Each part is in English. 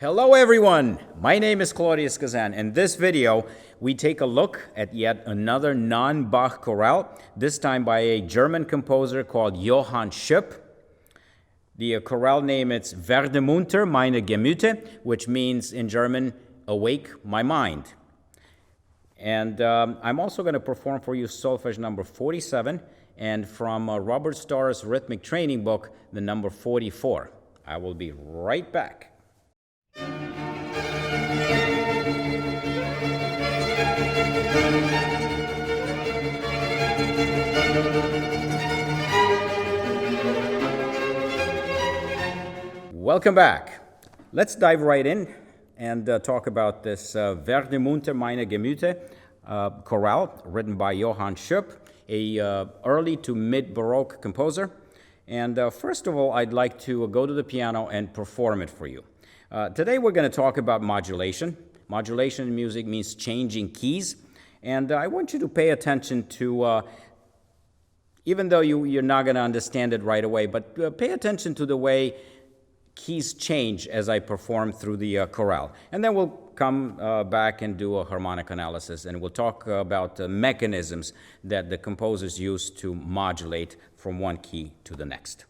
Hello everyone, my name is Claudius Kazan. In this video, we take a look at yet another non-Bach chorale, this time by a German composer called Johann Schop. The chorale name is Werde munter meine Gemüte, which means in German, awake my mind. And I'm also going to perform for you Solfege number 47, and from Robert Starr's Rhythmic training book, the number 44. I will be right back. Welcome back. Let's dive right in and talk about this Werde munter meine Gemüte chorale written by Johann Schop, a early to mid-Baroque composer. And first of all, I'd like to go to the piano and perform it for you. Today we're going to talk about modulation. Modulation in music means changing keys. And I want you to pay attention to, even though you're not going to understand it right away, but pay attention to the way keys change as I perform through the chorale. And then we'll come back and do a harmonic analysis, and we'll talk about the mechanisms that the composers use to modulate from one key to the next.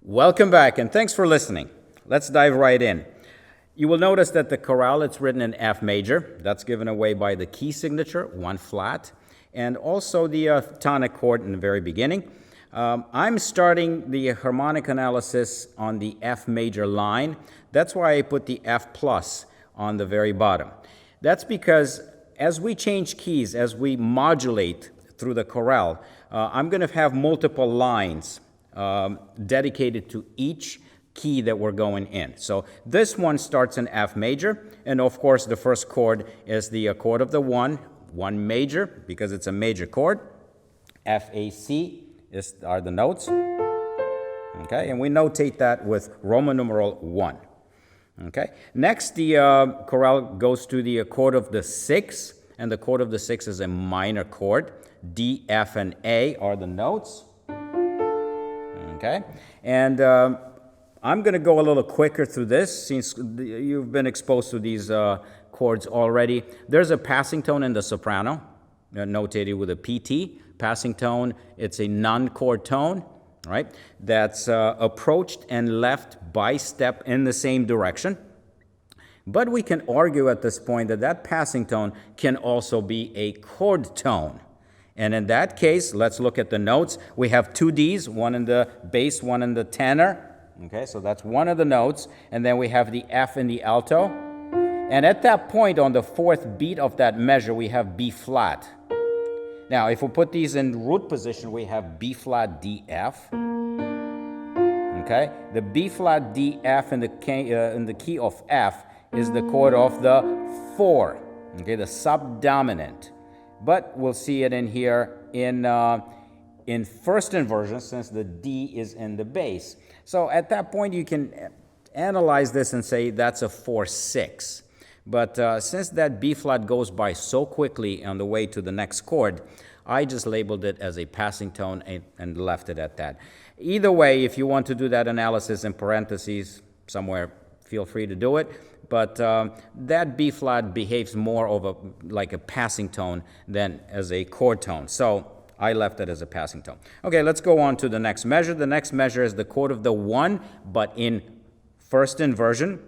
Welcome back, and thanks for listening. Let's dive right in. You will notice that the chorale, it's written in F major. That's given away by the key signature, 1 flat, and also the tonic chord in the very beginning. I'm starting the harmonic analysis on the F major line. That's why I put the F plus on the very bottom. That's because as we change keys, as we modulate through the chorale, I'm going to have multiple lines dedicated to each key that we're going in. So this one starts in F major, and of course the first chord is the chord of the 1 major, because it's a major chord. F, A, C are the notes. Okay, and we notate that with Roman numeral 1. Okay, next the chorale goes to the chord of the 6, and the chord of the 6 is a minor chord. D, F, and A are the notes. Okay, and I'm going to go a little quicker through this since you've been exposed to these chords already. There's a passing tone in the soprano, notated with a PT. Passing tone, it's a non-chord tone, right? That's approached and left by step in the same direction. But we can argue at this point that that passing tone can also be a chord tone. And in that case, let's look at the notes. We have 2 Ds, one in the bass, one in the tenor. Okay, so that's one of the notes. And then we have the F in the alto. And at that point, on the 4th beat of that measure, we have B flat. Now, if we put these in root position, we have B flat, D, F. Okay, the B flat, D, F in the key of F is the chord of the 4. Okay, the subdominant. But we'll see it in here in first inversion, since the D is in the bass. So at that point, you can analyze this and say that's a 4-6. But since that B flat goes by so quickly on the way to the next chord, I just labeled it as a passing tone and left it at that. Either way, if you want to do that analysis in parentheses somewhere, feel free to do it. But that B flat behaves more of like a passing tone than as a chord tone. So I left it as a passing tone. Okay, let's go on to the next measure. The next measure is the chord of the 1, but in first inversion.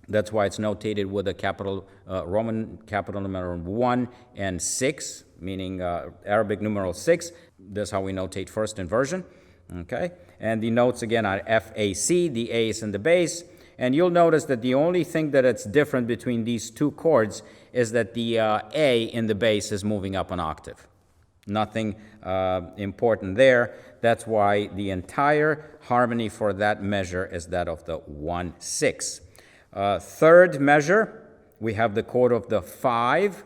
That's why it's notated with a capital Roman capital numeral 1 and 6, meaning Arabic numeral 6. That's how we notate first inversion. Okay, and the notes again are F, A, C. The A is in the bass. And you'll notice that the only thing that it's different between these two chords is that the A in the bass is moving up an octave. Nothing important there. That's why the entire harmony for that measure is that of the 1-6. Third measure, we have the chord of the 5.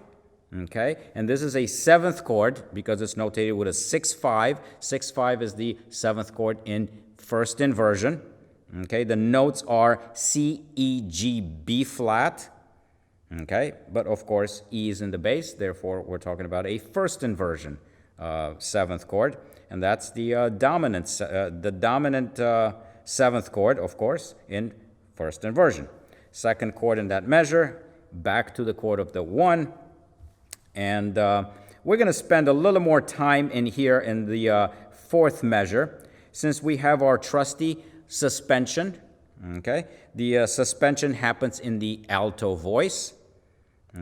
Okay, and this is a 7th chord because it's notated with a 6-5. 6-5 is the 7th chord in first inversion. Okay, the notes are C, E, G, B flat. Okay, but of course E is in the bass, therefore we're talking about a first inversion 7th chord, and that's the dominant 7th chord, of course, in first inversion. Second chord in that measure, back to the chord of the 1, and we're going to spend a little more time in here in the fourth measure, since we have our trusty suspension. Okay, the suspension happens in the alto voice.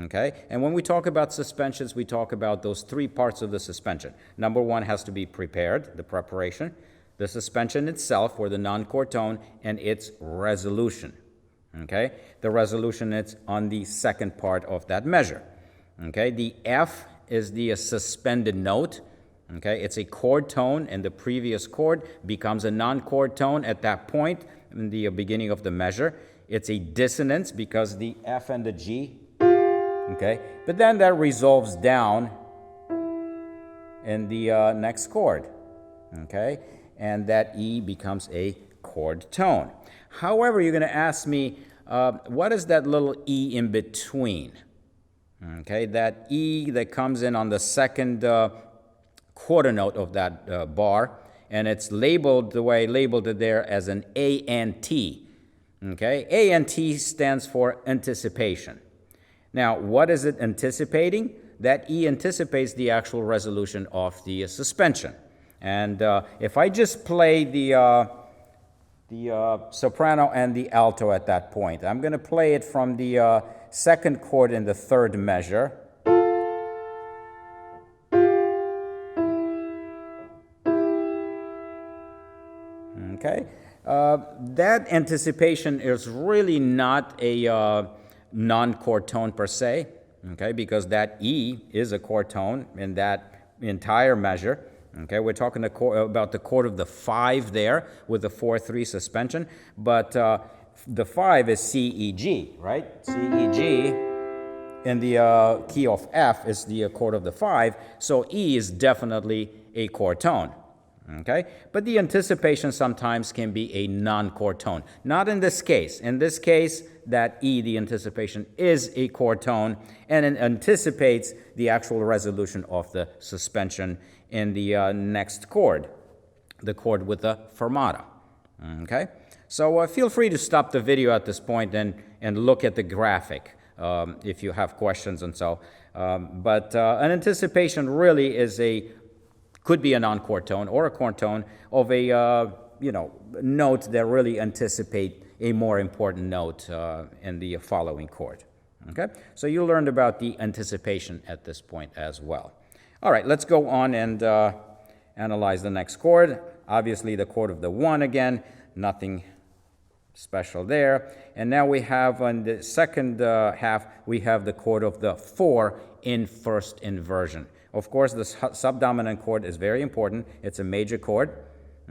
Okay, and when we talk about suspensions, we talk about those 3 parts of the suspension. Number 1 has to be prepared, the preparation, the suspension itself, or the non-chord tone, and its resolution. Okay, the resolution is on the second part of that measure. Okay, the F is the suspended note. Okay, it's a chord tone, and the previous chord becomes a non-chord tone at that point in the beginning of the measure. It's a dissonance because the F and the G. Okay, but then that resolves down in the next chord. Okay, and that E becomes a chord tone. However, you're going to ask me, what is that little E in between? Okay, that E that comes in on the second quarter note of that bar, and it's labeled the way I labeled it there as an A and T. Okay, A and T stands for anticipation. Now, what is it anticipating? That E anticipates the actual resolution of the suspension. And if I just play the soprano and the alto at that point, I'm going to play it from the second chord in the third measure. Okay, that anticipation is really not a non-chord tone per se, okay, because that E is a chord tone in that entire measure. Okay, we're talking about the chord of the 5 there with the 4-3 suspension, but the 5 is C, E, G, right? C, E, G in the key of F is the chord of the 5, so E is definitely a chord tone. Okay, but the anticipation sometimes can be a non-chord tone. Not in this case. In this case, that E, the anticipation, is a chord tone, and it anticipates the actual resolution of the suspension in the next chord, the chord with the fermata. Okay, so feel free to stop the video at this point and look at the graphic if you have questions and so. But an anticipation really is could be a non-chord tone or a chord tone of a note that really anticipate a more important note in the following chord. Okay, so you learned about the anticipation at this point as well. All right, let's go on and analyze the next chord. Obviously, the chord of the 1 again, nothing special there. And now we have on the second half, we have the chord of the 4 in first inversion. Of course, the subdominant chord is very important. It's a major chord,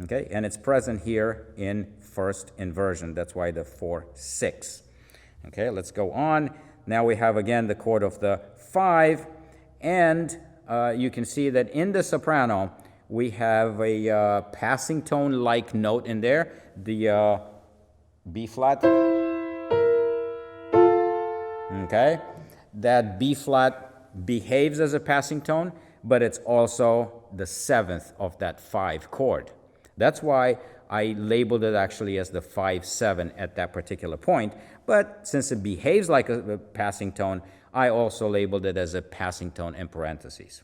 okay, and it's present here in first inversion. That's why the 4-6. Okay, let's go on. Now we have again the chord of the 5, and you can see that in the soprano we have a passing tone-like note in there, the B flat. okay? That B flat behaves as a passing tone, but it's also the 7th of that 5 chord. That's why I labeled it actually as the 5-7 at that particular point, but since it behaves like a passing tone, I also labeled it as a passing tone in parentheses.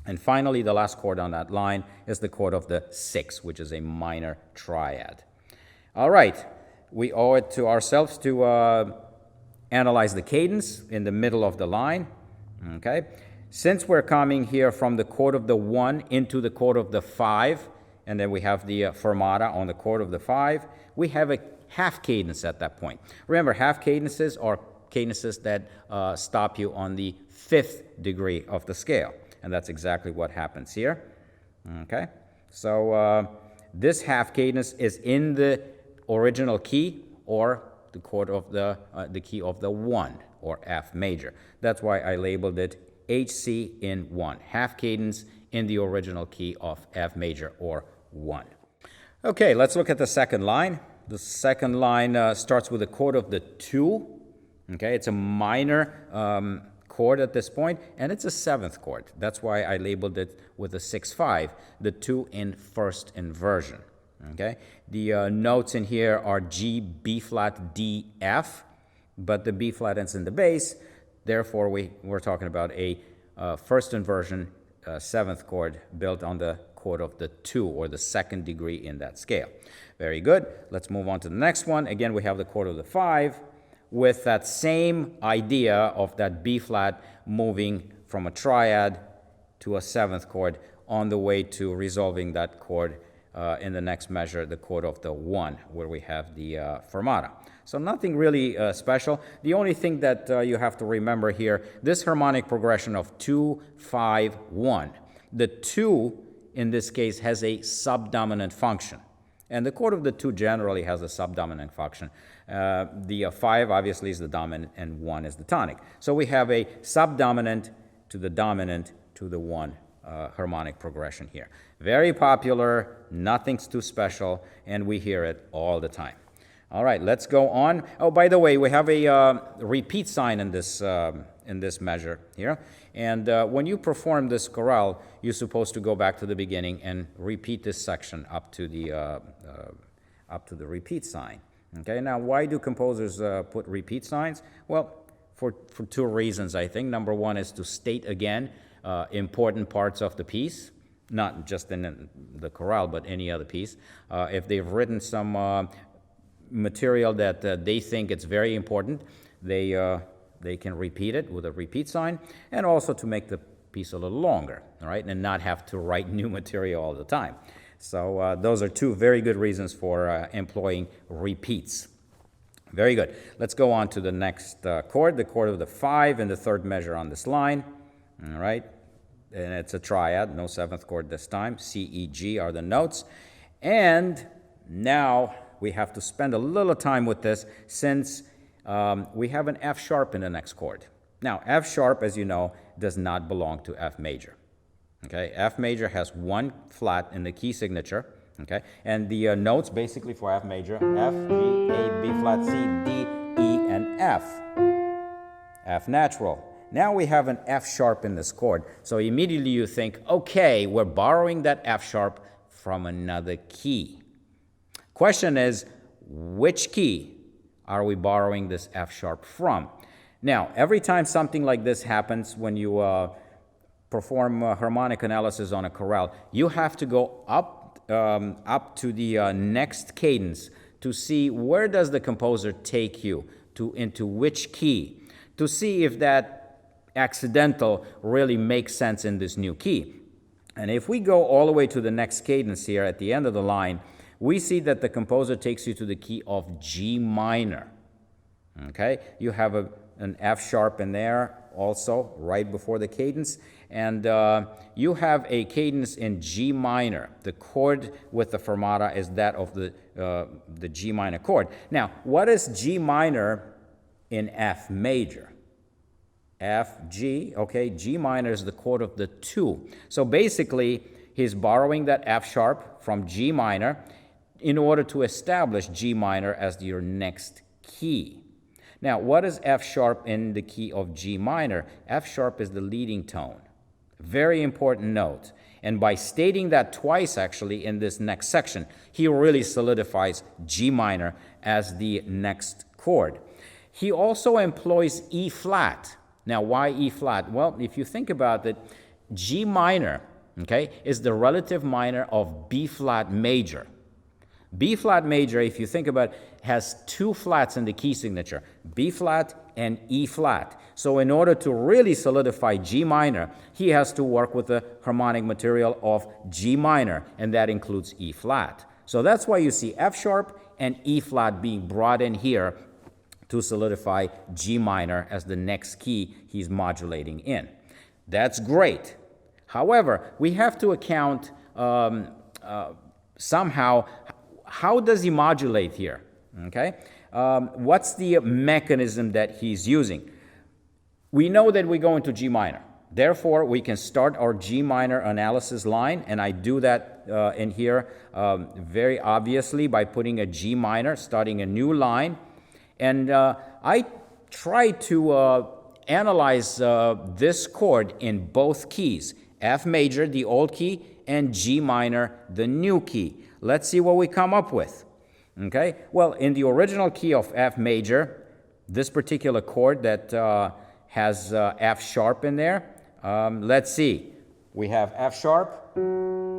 And finally, the last chord on that line is the chord of the 6, which is a minor triad. All right, we owe it to ourselves to analyze the cadence in the middle of the line, okay? Since we're coming here from the chord of the 1 into the chord of the 5, and then we have the fermata on the chord of the 5, we have a half cadence at that point. Remember, half cadences are cadences that stop you on the 5th degree of the scale, and that's exactly what happens here, okay? So this half cadence is in the original key or the chord of the key of the 1 or F major. That's why I labeled it HC in 1, half cadence in the original key of F major or 1. Okay, let's look at the second line. The second line starts with the chord of the 2. Okay, it's a minor chord at this point, and it's a 7th chord. That's why I labeled it with a 6-5, the 2 in first inversion. Okay, the notes in here are G, B flat, D, F, but the B flat ends in the bass. Therefore, we're talking about a first inversion 7th chord built on the chord of the 2, or the 2nd degree in that scale. Very good. Let's move on to the next one. Again, we have the chord of the 5 with that same idea of that B flat moving from a triad to a 7th chord on the way to resolving that chord in the next measure, the chord of the 1, where we have the fermata. So nothing really special. The only thing that you have to remember here, this harmonic progression of 2, 5, 1. The 2, in this case, has a subdominant function. And the chord of the 2 generally has a subdominant function. The 5 obviously is the dominant, and 1 is the tonic. So we have a subdominant to the dominant to the 1 harmonic progression here. Very popular, nothing's too special, and we hear it all the time. All right, let's go on. Oh, by the way, we have a repeat sign in this measure here. And when you perform this chorale, you're supposed to go back to the beginning and repeat this section up to the repeat sign. Okay, now why do composers put repeat signs? Well, for 2 reasons, I think. Number 1 is to state again important parts of the piece, not just in the chorale, but any other piece. If they've written some material that they think it's very important, they can repeat it with a repeat sign, and also to make the piece a little longer, all right, and not have to write new material all the time. So those are 2 very good reasons for employing repeats. Very good. Let's go on to the next chord, the chord of the 5 in the 3rd measure on this line, all right, and it's a triad, no 7th chord this time. C, E, G are the notes, and now we have to spend a little time with this since we have an F sharp in the next chord. Now, F sharp, as you know, does not belong to F major. Okay, F major has 1 flat in the key signature. Okay, and the notes basically for F major: F, G, A, B flat, C, D, E, and F. F natural. Now we have an F sharp in this chord, so immediately you think, okay, we're borrowing that F sharp from another key. Question is, which key are we borrowing this F sharp from? Now, every time something like this happens when you perform harmonic analysis on a chorale, you have to go up to the next cadence to see where does the composer take you into which key, to see if that accidental really makes sense in this new key. And if we go all the way to the next cadence here at the end of the line, we see that the composer takes you to the key of G minor. Okay, you have an F sharp in there also right before the cadence, and you have a cadence in G minor. The chord with the fermata is that of the G minor chord. Now, what is G minor in F major? F, G, okay, G minor is the chord of the 2. So basically, he's borrowing that F sharp from G minor in order to establish G minor as your next key. Now, what is F sharp in the key of G minor? F sharp is the leading tone. Very important note. And by stating that twice, actually, in this next section, he really solidifies G minor as the next chord. He also employs E flat. Now, why E flat? Well, if you think about it, G minor, okay, is the relative minor of B flat major. B flat major, if you think about it, has two flats in the key signature, B flat and E flat. So in order to really solidify G minor, he has to work with the harmonic material of G minor, and that includes E flat. So that's why you see F sharp and E flat being brought in here to solidify G minor as the next key he's modulating in. That's great. However, we have to account somehow, how does he modulate here? Okay, what's the mechanism that he's using? We know that we go into G minor. Therefore, we can start our G minor analysis line, and I do that in here very obviously by putting a G minor, starting a new line. And I try to analyze this chord in both keys, F major, the old key, and G minor, the new key. Let's see what we come up with. Okay, well, in the original key of F major, this particular chord that has F sharp in there, let's see. We have F sharp,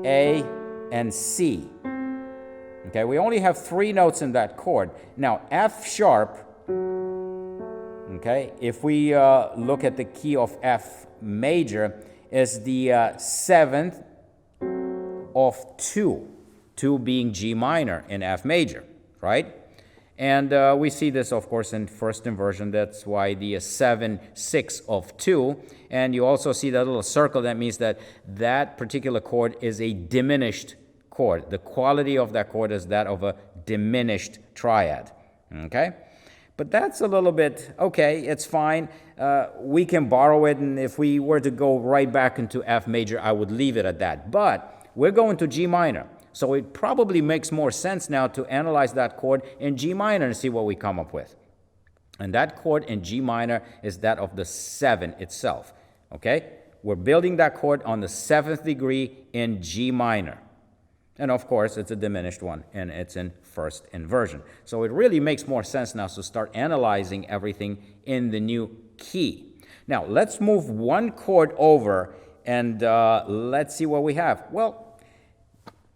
A, and C. Okay, we only have 3 notes in that chord. Now, F sharp, okay, if we look at the key of F major, is the 7th of 2. 2 being G minor in F major, right? And we see this, of course, in first inversion. That's why the 7, 6 of 2. And you also see that little circle. That means that that particular chord is a diminished chord. The quality of that chord is that of a diminished triad, okay? But that's a little bit, okay, it's fine. We can borrow it, and if we were to go right back into F major, I would leave it at that. But we're going to G minor. So it probably makes more sense now to analyze that chord in G minor and see what we come up with. And that chord in G minor is that of the 7 itself, okay? We're building that chord on the 7th degree in G minor. And of course, it's a diminished one, and it's in first inversion. So it really makes more sense now to start analyzing everything in the new key. Now, let's move one chord over, and let's see what we have. Well,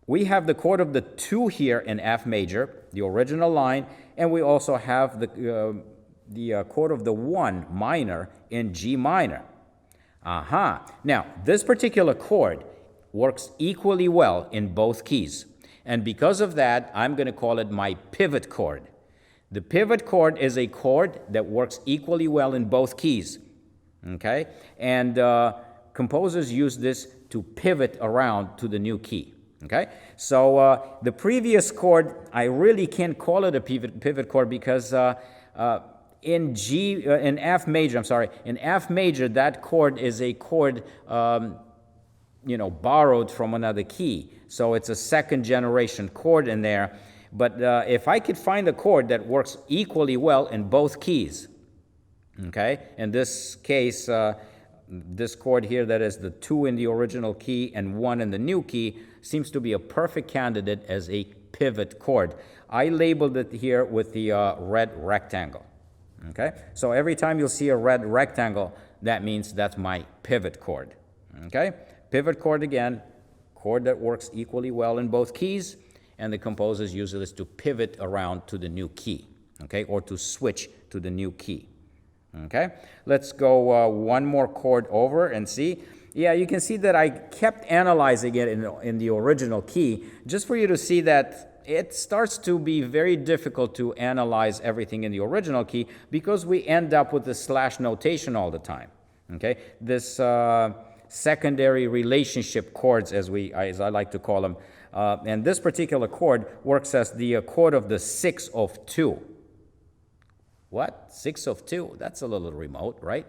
we have the chord of the 2 here in F major, the original line, and we also have the chord of the 1 minor in G minor. Aha. Now, this particular chord works equally well in both keys. And because of that, I'm going to call it my pivot chord. The pivot chord is a chord that works equally well in both keys. Okay? And composers use this to pivot around to the new key. Okay? So the previous chord, I really can't call it a pivot chord because in F major, that chord is a chord borrowed from another key. So it's a second generation chord in there. But if I could find a chord that works equally well in both keys, okay, in this case, this chord here that is the 2 in the original key and 1 in the new key seems to be a perfect candidate as a pivot chord. I labeled it here with the red rectangle. Okay, so every time you'll see a red rectangle, that means that's my pivot chord. Okay, pivot chord again, chord that works equally well in both keys, and the composers use this to pivot around to the new key, okay, or to switch to the new key. Okay, let's go one more chord over and see. Yeah, you can see that I kept analyzing it in the original key, just for you to see that it starts to be very difficult to analyze everything in the original key because we end up with the slash notation all the time. Okay, this secondary relationship chords, as I like to call them, and this particular chord works as the chord of the 6 of 2. What? 6 of 2? That's a little remote, right?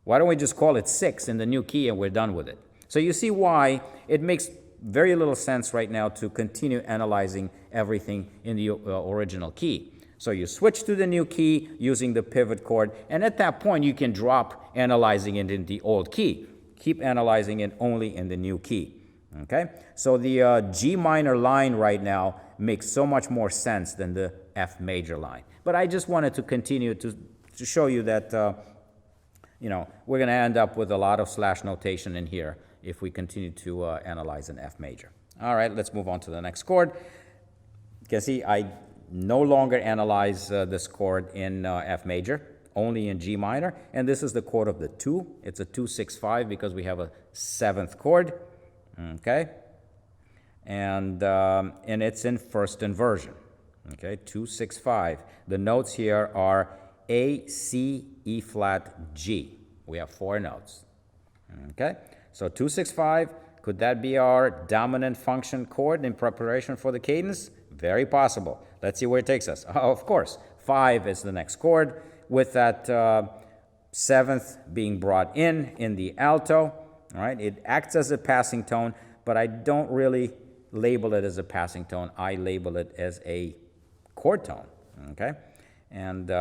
Why don't we just call it 6 in the new key and we're done with it? So you see why it makes very little sense right now to continue analyzing everything in the original key. So you switch to the new key using the pivot chord, and at that point you can drop analyzing it in the old key. Keep analyzing it only in the new key. Okay? So the G minor line right now makes so much more sense than the F major line. But I just wanted to continue to show you that we're going to end up with a lot of slash notation in here if we continue to analyze an F major. All right, let's move on to the next chord. You can see I no longer analyze this chord in F major, only in G minor, and this is the chord of the 2. It's a 2-6-5 because we have a 7th chord, okay? And it's in first inversion, okay? 2-6-5. The notes here are A, C, E flat, G. We have 4 notes, okay? So 2-6-5, could that be our dominant function chord in preparation for the cadence? Very possible. Let's see where it takes us. Oh, of course, 5 is the next chord, with that 7th being brought in the alto. All right, it acts as a passing tone, but I don't really label it as a passing tone. I label it as a chord tone. Okay, and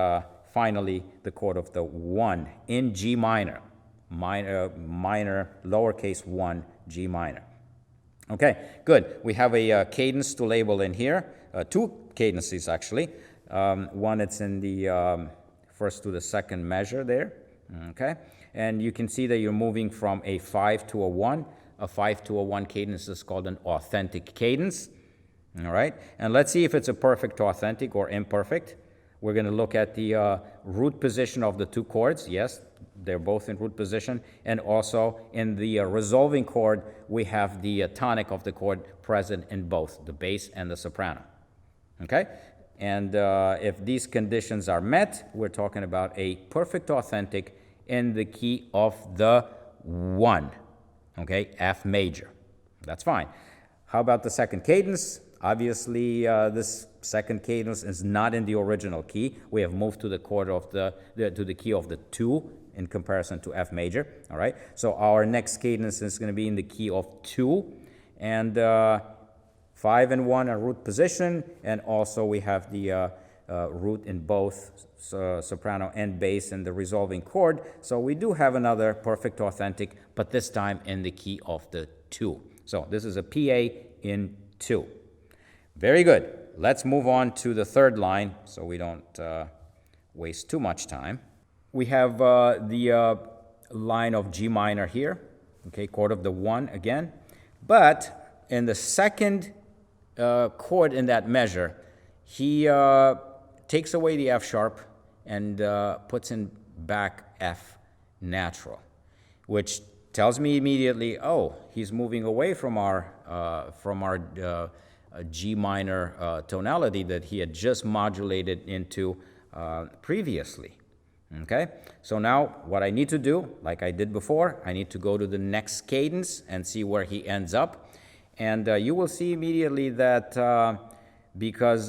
finally, the chord of the 1 in G minor, minor lowercase 1 G minor. Okay, good. We have a cadence to label in here, 2 cadences actually. One, it's in the first to the second measure there, okay? And you can see that you're moving from a 5 to a 1. A 5 to a 1 cadence is called an authentic cadence, all right? And let's see if it's a perfect authentic or imperfect. We're going to look at the root position of the 2 chords. Yes, they're both in root position. And also in the resolving chord, we have the tonic of the chord present in both the bass and the soprano. Okay? And if these conditions are met, we're talking about a perfect authentic in the key of the 1. Okay? F major. That's fine. How about the second cadence? Obviously, this second cadence is not in the original key. We have moved to the chord of to the key of the 2 in comparison to F major. All right. So our next cadence is going to be in the key of 2, and 5 and 1 are root position, and also we have the root in both soprano and bass in the resolving chord. So we do have another perfect authentic, but this time in the key of the 2. So this is a PA in 2. Very good. Let's move on to the third line so we don't waste too much time. We have the line of G minor here, okay, chord of the 1 again. But in the second chord in that measure, he takes away the F sharp and puts in back F natural, which tells me immediately, oh, he's moving away from our G minor tonality that he had just modulated into previously. Okay, so now what I need to do, like I did before, I need to go to the next cadence and see where he ends up. And you will see immediately that because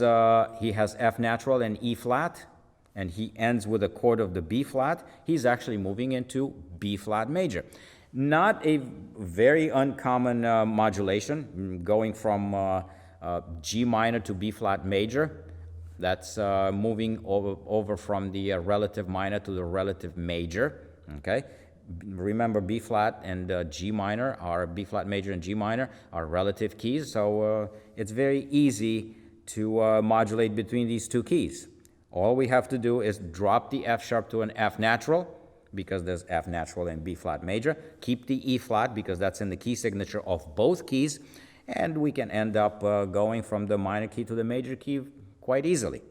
he has F natural and E flat, and he ends with a chord of the B flat, he's actually moving into B flat major. Not a very uncommon modulation, going from G minor to B flat major. That's moving over from the relative minor to the relative major, okay? Remember, B flat and G minor are B flat major and G minor are relative keys, so it's very easy to modulate between these 2 keys. All we have to do is drop the F sharp to an F natural, because there's F natural and B flat major. Keep the E flat, because that's in the key signature of both keys, and we can end up going from the minor key to the major key quite easily.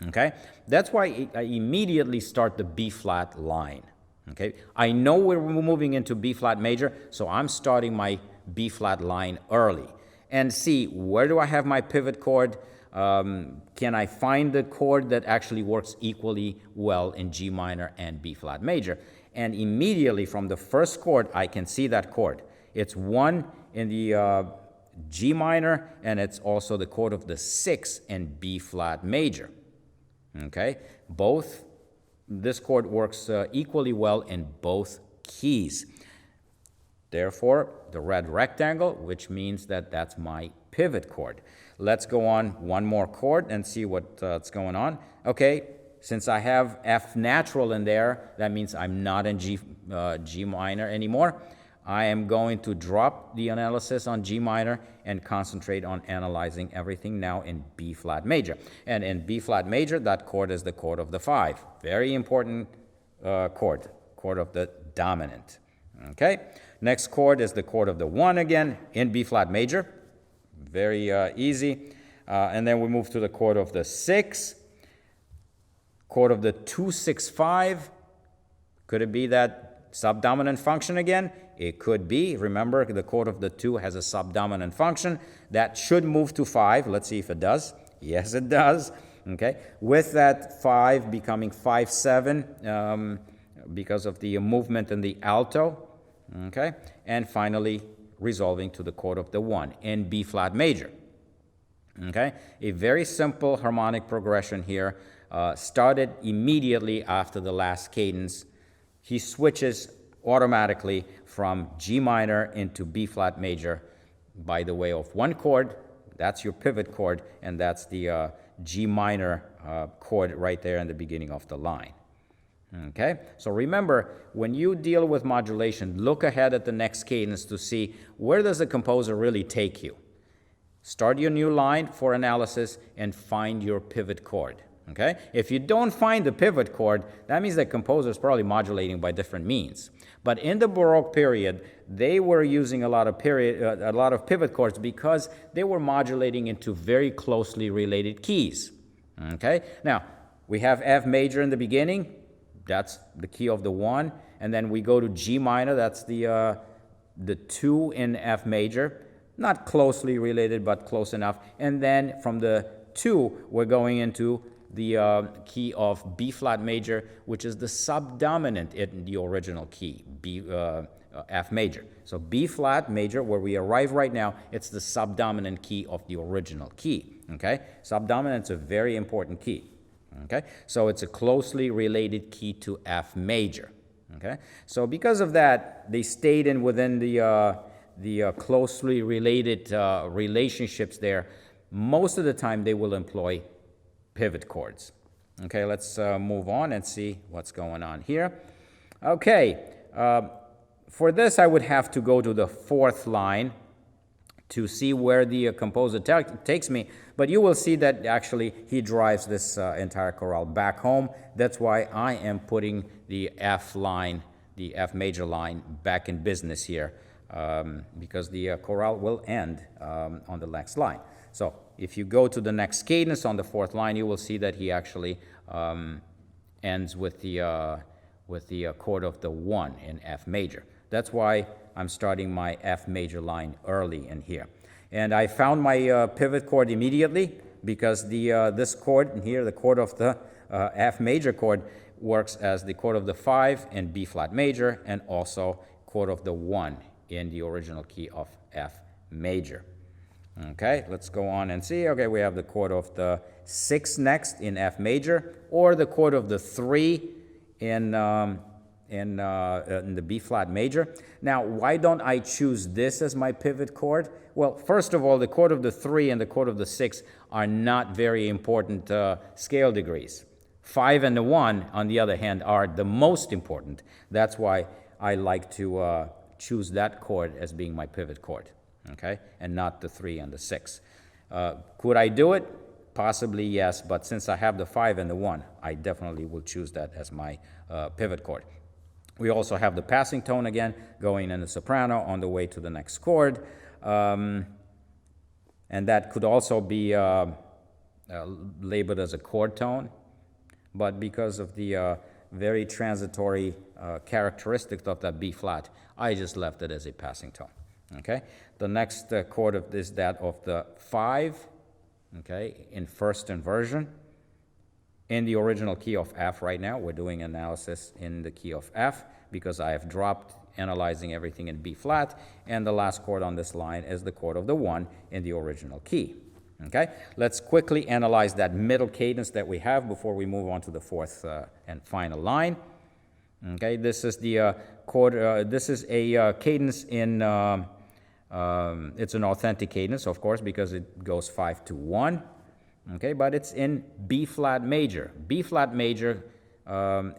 Okay? That's why I immediately start the B flat line. Okay? I know we're moving into B flat major, so I'm starting my B flat line early. And see, where do I have my pivot chord? Can I find the chord that actually works equally well in G minor and B flat major? And immediately from the first chord, I can see that chord. It's 1 in the G minor, and it's also the chord of the 6 in B flat major. Okay? This chord works equally well in both keys. Therefore, the red rectangle, which means that that's my pivot chord. Let's go on one more chord and see what's going on. Okay, since I have F natural in there, that means I'm not in G minor anymore. I am going to drop the analysis on G minor and concentrate on analyzing everything now in B flat major. And in B flat major, that chord is the chord of the 5. Very important chord of the dominant. Okay, next chord is the chord of the 1 again in B flat major. Very easy. And then we move to the chord of the 6, chord of the 2, 6, 5. Could it be that subdominant function again? It could be. Remember, the chord of the 2 has a subdominant function. That should move to 5. Let's see if it does. Yes, it does. Okay, with that 5 becoming 5, 7 because of the movement in the alto. Okay, and finally resolving to the chord of the 1 in B flat major. Okay, a very simple harmonic progression here. Started immediately after the last cadence. He switches automatically from G minor into B flat major by the way of one chord. That's your pivot chord, and that's the G minor chord right there in the beginning of the line. Okay, so remember, when you deal with modulation, look ahead at the next cadence to see where does the composer really take you. Start your new line for analysis and find your pivot chord. Okay, if you don't find the pivot chord, that means the composer is probably modulating by different means. But in the Baroque period, they were using a lot of pivot chords because they were modulating into very closely related keys. Okay, now we have F major in the beginning. That's the key of the 1, and then we go to G minor. That's the 2 in F major, not closely related, but close enough. And then from the 2, we're going into the key of B flat major, which is the subdominant in the original key, F major. So B flat major, where we arrive right now, it's the subdominant key of the original key. Okay, subdominant's a very important key. Okay, so it's a closely related key to F major. Okay, so because of that, they stayed within the closely related relationships there. Most of the time, they will employ pivot chords. Okay, let's move on and see what's going on here. Okay, for this, I would have to go to the 4th line to see where the composer takes me, but you will see that actually he drives this entire chorale back home. That's why I am putting the F line, the F major line, back in business here, because the chorale will end on the next line. So if you go to the next cadence on the 4th line, you will see that he actually ends with the chord of the 1 in F major. That's why I'm starting my F major line early in here. And I found my pivot chord immediately because this chord in here, the chord of the F major chord, works as the chord of the 5 in B flat major and also chord of the 1 in the original key of F major. Okay, let's go on and see. Okay, we have the chord of the 6 next in F major, or the chord of the 3 in the B flat major. Now, why don't I choose this as my pivot chord? Well, first of all, the chord of the 3 and the chord of the 6 are not very important scale degrees. 5 and the 1, on the other hand, are the most important. That's why I like to choose that chord as being my pivot chord, okay, and not the 3 and the 6. Could I do it? Possibly, yes, but since I have the 5 and the 1, I definitely will choose that as my pivot chord. We also have the passing tone again, going in the soprano on the way to the next chord. And that could also be labeled as a chord tone. But because of the very transitory characteristics of that B flat, I just left it as a passing tone. Okay. The next chord is that of the 5, okay, in first inversion. In the original key of F right now, we're doing analysis in the key of F because I have dropped analyzing everything in B flat, and the last chord on this line is the chord of the 1 in the original key. Okay, let's quickly analyze that middle cadence that we have before we move on to the 4th and final line. Okay, this is the chord. This is a cadence in It's an authentic cadence, of course, because it goes 5 to 1. Okay, but it's in B flat major. B flat major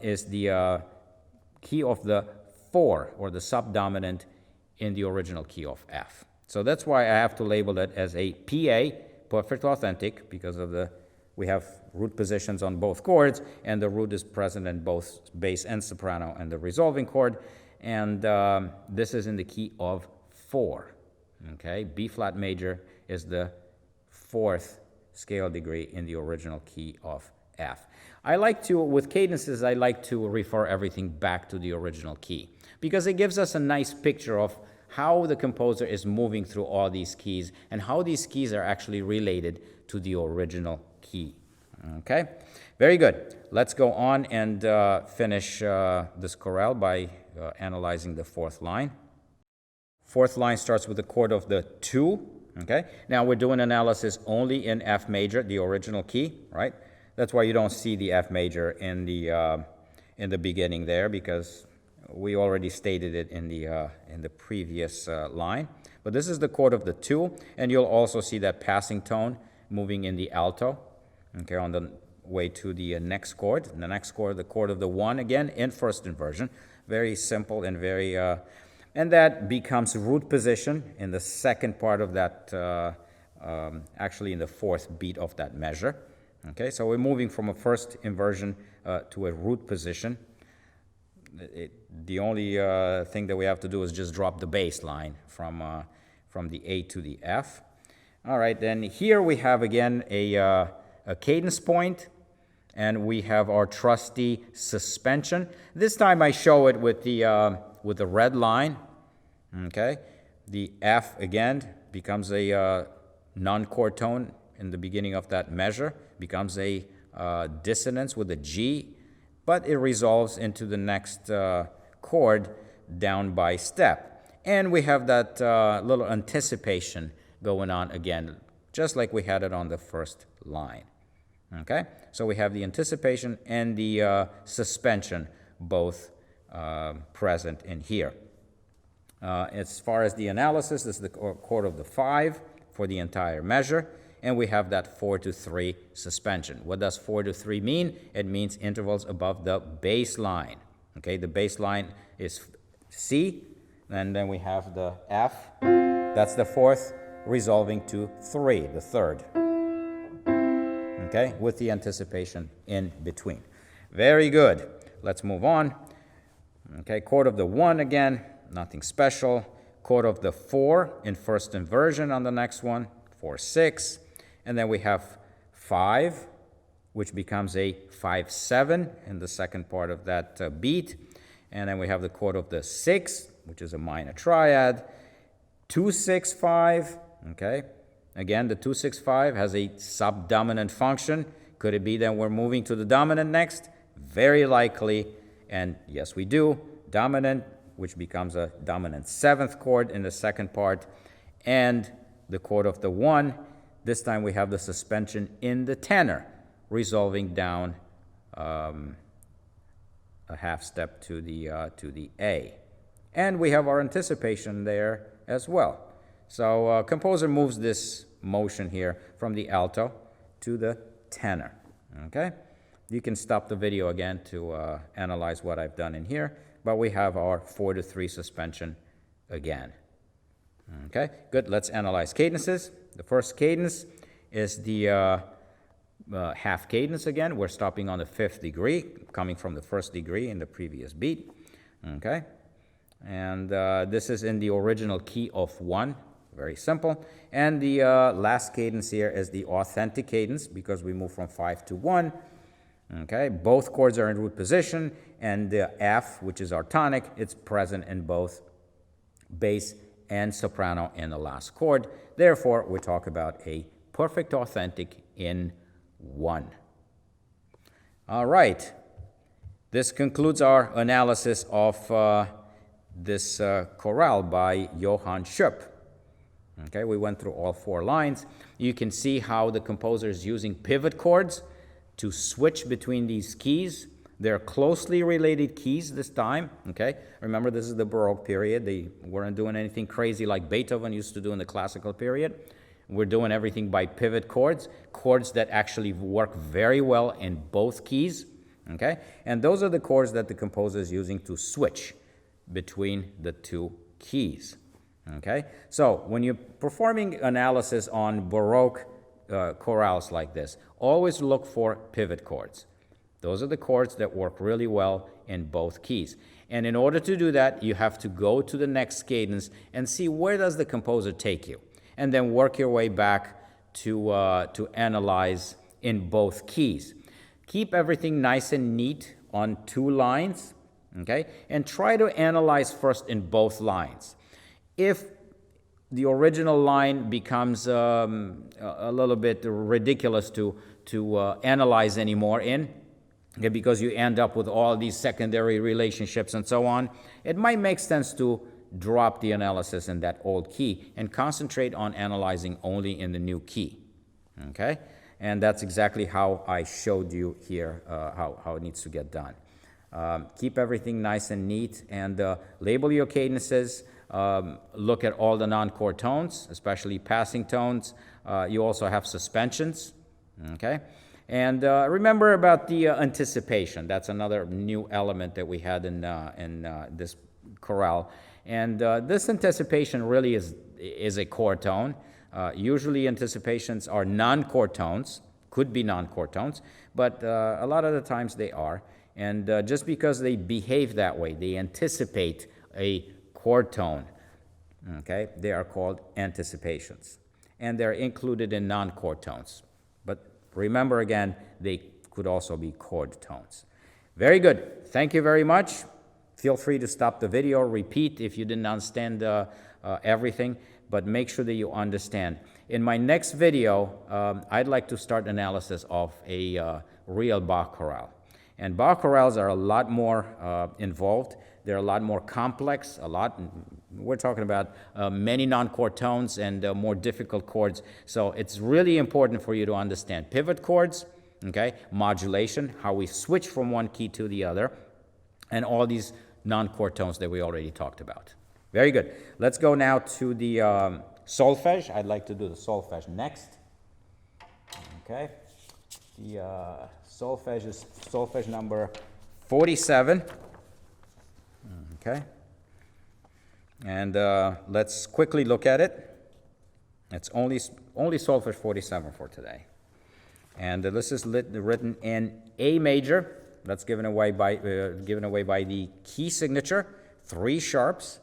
is the key of the 4, or the subdominant in the original key of F. So that's why I have to label it as a PA, perfect authentic, because of we have root positions on both chords, and the root is present in both bass and soprano and the resolving chord, and this is in the key of 4. Okay, B flat major is the 4th scale degree in the original key of F. I like to, with cadences, I like to refer everything back to the original key, because it gives us a nice picture of how the composer is moving through all these keys and how these keys are actually related to the original key. Okay, very good. Let's go on and finish this chorale by analyzing the 4th line. 4th line starts with the chord of the 2. Okay, now we're doing analysis only in F major, the original key, right? That's why you don't see the F major in the beginning there, because we already stated it in the previous line. But this is the chord of the 2, and you'll also see that passing tone moving in the alto. Okay, on the way to the next chord. And the next chord, the chord of the 1, again in first inversion. Very simple and very, and that becomes root position in the second part of that, actually in the 4th beat of that measure. Okay, so we're moving from a first inversion to a root position. The only thing that we have to do is just drop the bass line from the A to the F. All right, then here we have again a cadence point, and we have our trusty suspension. This time I show it with the red line. Okay, the F again becomes a non-chord tone in the beginning of that measure, becomes a dissonance with a G, but it resolves into the next chord down by step. And we have that little anticipation going on again, just like we had it on the first line. Okay, so we have the anticipation and the suspension both present in here. As far as the analysis, this is the chord of the 5 for the entire measure, and we have that 4 to 3 suspension. What does 4 to 3 mean? It means intervals above the bass line. Okay, the bass line is C, and then we have the F, that's the 4th, resolving to 3, the 3rd. Okay, with the anticipation in between. Very good. Let's move on. Okay, chord of the 1 again, nothing special. Chord of the 4 in first inversion on the next one, 4, 6. And then we have 5, which becomes a 5, 7 in the second part of that beat. And then we have the chord of the 6, which is a minor triad, 2, 6, 5. Okay. Again, the 2, 6, 5 has a subdominant function. Could it be that we're moving to the dominant next? Very likely, and yes, we do. Dominant, which becomes a dominant 7th chord in the second part, and the chord of the 1. This time we have the suspension in the tenor, resolving down a half step to the A. And we have our anticipation there as well. So composer moves this motion here from the alto to the tenor. Okay, you can stop the video again to analyze what I've done in here, but we have our 4 to 3 suspension again. Okay, good. Let's analyze cadences. The first cadence is the half cadence again. We're stopping on the 5th degree, coming from the 1st degree in the previous beat. Okay, and this is in the original key of 1. Very simple. And the last cadence here is the authentic cadence, because we move from 5 to 1. Okay, both chords are in root position, and the F, which is our tonic, it's present in both bass and soprano in the last chord. Therefore, we talk about a perfect authentic in 1. All right. This concludes our analysis of this chorale by Johann Schop. Okay, we went through all 4 lines. You can see how the composer is using pivot chords to switch between these keys They're closely related keys this time, okay? Remember, this is the Baroque period. They weren't doing anything crazy like Beethoven used to do in the classical period. We're doing everything by pivot chords, chords that actually work very well in both keys, okay? And those are the chords that the composer is using to switch between the two keys, okay? So when you're performing analysis on Baroque chorales like this, always look for pivot chords. Those are the chords that work really well in both keys. And in order to do that, you have to go to the next cadence and see where does the composer take you, and then work your way back to analyze in both keys. Keep everything nice and neat on 2 lines, okay? And try to analyze first in both lines. If the original line becomes a little bit ridiculous to analyze anymore in, okay, because you end up with all these secondary relationships and so on, it might make sense to drop the analysis in that old key and concentrate on analyzing only in the new key, okay? And that's exactly how I showed you here how it needs to get done. Keep everything nice and neat, and label your cadences. Look at all the non-chord tones, especially passing tones. You also have suspensions, okay? And remember about the anticipation. That's another new element that we had in this chorale. And this anticipation really is a chord tone. Usually anticipations are non-chord tones, could be non-chord tones, but a lot of the times they are. And just because they behave that way, they anticipate a chord tone, okay? They are called anticipations. And they're included in non-chord tones. But remember again, they could also be chord tones. Very good. Thank you very much. Feel free to stop the video, repeat if you didn't understand everything, but make sure that you understand. In my next video, I'd like to start analysis of a real Bach chorale. And Bach chorales are a lot more involved. They're a lot more complex, we're talking about many non-chord tones and more difficult chords. So it's really important for you to understand pivot chords, okay, modulation, how we switch from one key to the other, and all these non-chord tones that we already talked about. Very good. Let's go now to the solfege. I'd like to do the solfege next. Okay. The solfege is solfege number 47. Okay. And let's quickly look at it. It's only solfege 47 for today. And this is written in A major. That's given away by the key signature, 3 sharps.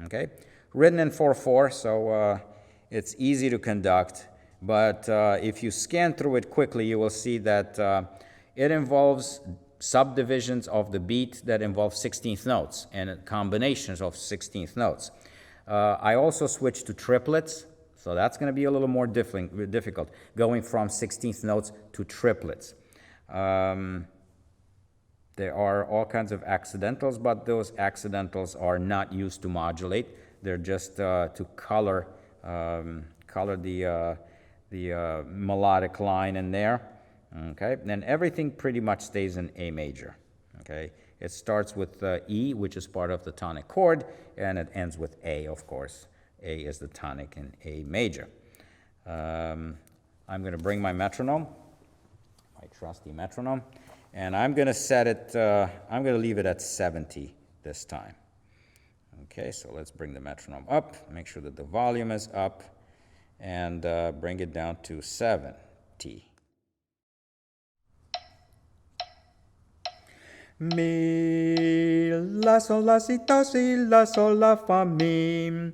Okay, written in 4/4, so it's easy to conduct. But if you scan through it quickly, you will see that it involves subdivisions of the beat that involve 16th notes and combinations of 16th notes. I also switched to triplets, so that's going to be a little more difficult, going from 16th notes to triplets. There are all kinds of accidentals, but those accidentals are not used to modulate. They're just to color the melodic line in there. Okay, then everything pretty much stays in A major. Okay, it starts with E, which is part of the tonic chord, and it ends with A, of course. A is the tonic in A major. I'm going to bring my metronome, my trusty metronome, and I'm going to set it, I'm going to leave it at 70 this time. Okay, so let's bring the metronome up, make sure that the volume is up, and bring it down to 70. Mi, la, sol, la, si, do, si, la, sol, la, fa, mi.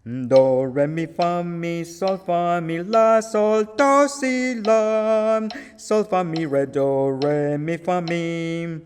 Do, re, mi, fa, mi, sol, fa, mi, la, sol, do, si, la. Sol, fa, mi, re, do, re, mi, fa, mi.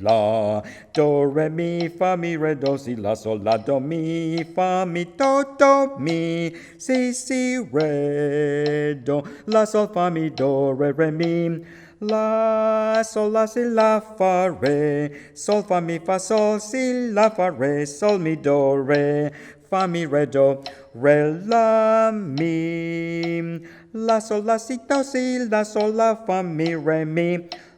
La, do, re, mi, fa, mi, re, do, si, la, sol, la, do, mi, fa, mi, do, mi, si, re, do, la, sol, fa, mi, do, re, mi. La, sol, la, si, la, fa, re, sol, fa, mi, fa, sol, si, la, fa, re, sol, mi, do, re, fa, mi, re, do, re, la, mi. La, sol, la, si, do, si, la, sol, la, fa, mi, re, mi.